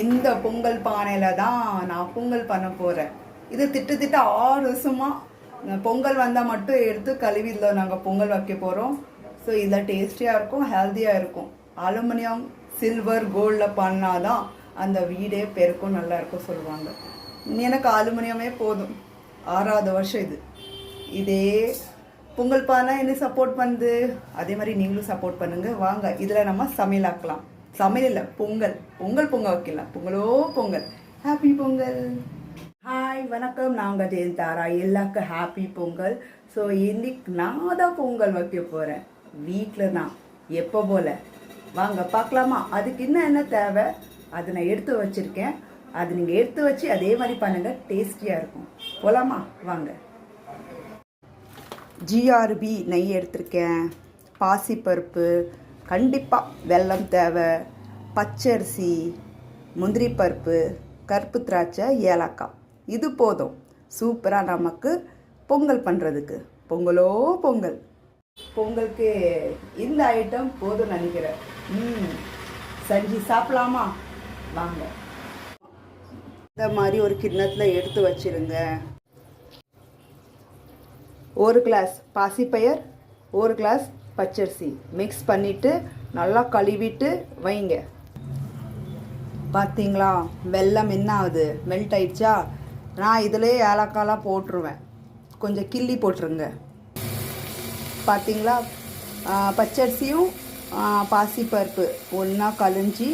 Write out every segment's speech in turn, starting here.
இந்த பொங்கல் பானையில் தான் நான் பொங்கல் பண்ண போகிறேன். இது திட்ட 6 வருஷமாக பொங்கல் வந்தால் மட்டும் எடுத்து கழுவி இதில் நாங்கள் பொங்கல் வைக்க போகிறோம். ஸோ இதில் டேஸ்டியாக இருக்கும், ஹெல்த்தியாக இருக்கும். அலுமினியம், சில்வர், கோல்டில் பண்ணாதான் அந்த வீடே பெருக்கும், நல்லா இருக்கும் சொல்லுவாங்க. எனக்கு அலுமினியமே போதும். 6வது வருஷம் இது. இதே பொங்கல் பானை என்ன சப்போர்ட் பண்ணுது, அதே மாதிரி நீங்களும் சப்போர்ட் பண்ணுங்கள். வாங்க இதில் நம்ம சமையல் ஆக்கலாம். சமையல் இல்லை, பொங்கல் வைக்கலாம். பொங்கலோ பொங்கல். ஹாப்பி பொங்கல். ஹாய், வணக்கம். நாங்கள் ஜெயந்தாரா. எல்லாருக்கும் ஹாப்பி பொங்கல். ஸோ இன்னைக்கு நான் தான் பொங்கல் வைக்க போகிறேன் வீட்டில் தான், எப்போ போல். வாங்க பார்க்கலாமா? அதுக்கு இன்னும் என்ன தேவை அதை நான் எடுத்து வச்சுருக்கேன். அது நீங்கள் எடுத்து வச்சு அதே மாதிரி பண்ணுங்கள், டேஸ்டியாக இருக்கும். போகலாமா? வாங்க. ஜிஆர்பி நெய் எடுத்திருக்கேன், பாசிப்பருப்பு, கண்டிப்பாக வெல்லம் தேவை, பச்சரிசி, முந்திரி பருப்பு, கருப்பு திராட்சை, ஏலக்காய். இது போதும் சூப்பராக நமக்கு பொங்கல் பண்ணுறதுக்கு. பொங்கலோ பொங்கல். பொங்கலுக்கு இந்த ஐட்டம் போதும் நினைக்கிறேன். செஞ்சு சாப்பிடலாமா? வாங்க. இந்த மாதிரி ஒரு கிண்ணத்தில் எடுத்து வச்சிருங்க. 1 கிளாஸ் பாசிப்பயர், 1 கிளாஸ் பச்சரிசி மிக்ஸ் பண்ணிவிட்டு நல்லா கழுவிட்டு வைங்க. பார்த்தீங்களா வெல்லம் என்ன ஆகுது, மெல்ட் ஆயிடுச்சா? நான் இதிலே ஏலக்காய்லாம் போட்டுருவேன், கொஞ்சம் கிள்ளி போட்டுருங்க. பார்த்தீங்களா பச்சரிசியும் பாசிப்பருப்பு ஒன்றா கழிஞ்சி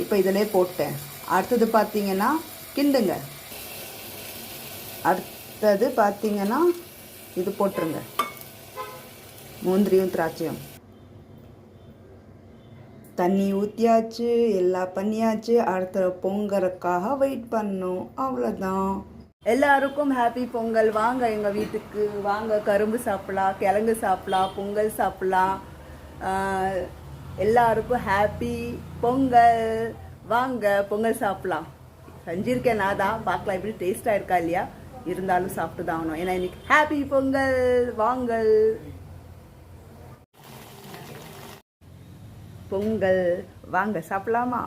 இப்போ இதிலே போட்டேன். அடுத்தது பார்த்தீங்கன்னா கிண்டுங்க. அடுத்தது பார்த்தீங்கன்னா இது போட்டுருங்க, முந்திரியும் திராட்சையும். தண்ணி ஊற்றியாச்சு, எல்லாம் பண்ணியாச்சு. அடுத்த பொங்கலுக்காக வெயிட் பண்ணோம், அவ்வளோதான். எல்லாருக்கும் ஹாப்பி பொங்கல். வாங்க எங்கள் வீட்டுக்கு வாங்க. கரும்பு சாப்பிட்லாம், கிழங்கு சாப்பிட்லாம், பொங்கல் சாப்பிட்லாம். எல்லாருக்கும் ஹாப்பி பொங்கல். வாங்க பொங்கல் சாப்பிட்லாம். செஞ்சுருக்கேன் நான் தான், பார்க்கலாம் எப்படி டேஸ்ட்டாக இருக்கா இல்லையா. இருந்தாலும் சாப்பிட்டு தான் ஆகணும், ஏன்னா இன்னைக்கு ஹாப்பி பொங்கல். வாங்கல் பொங்கல். வாங்க சாப்பிடலாமா?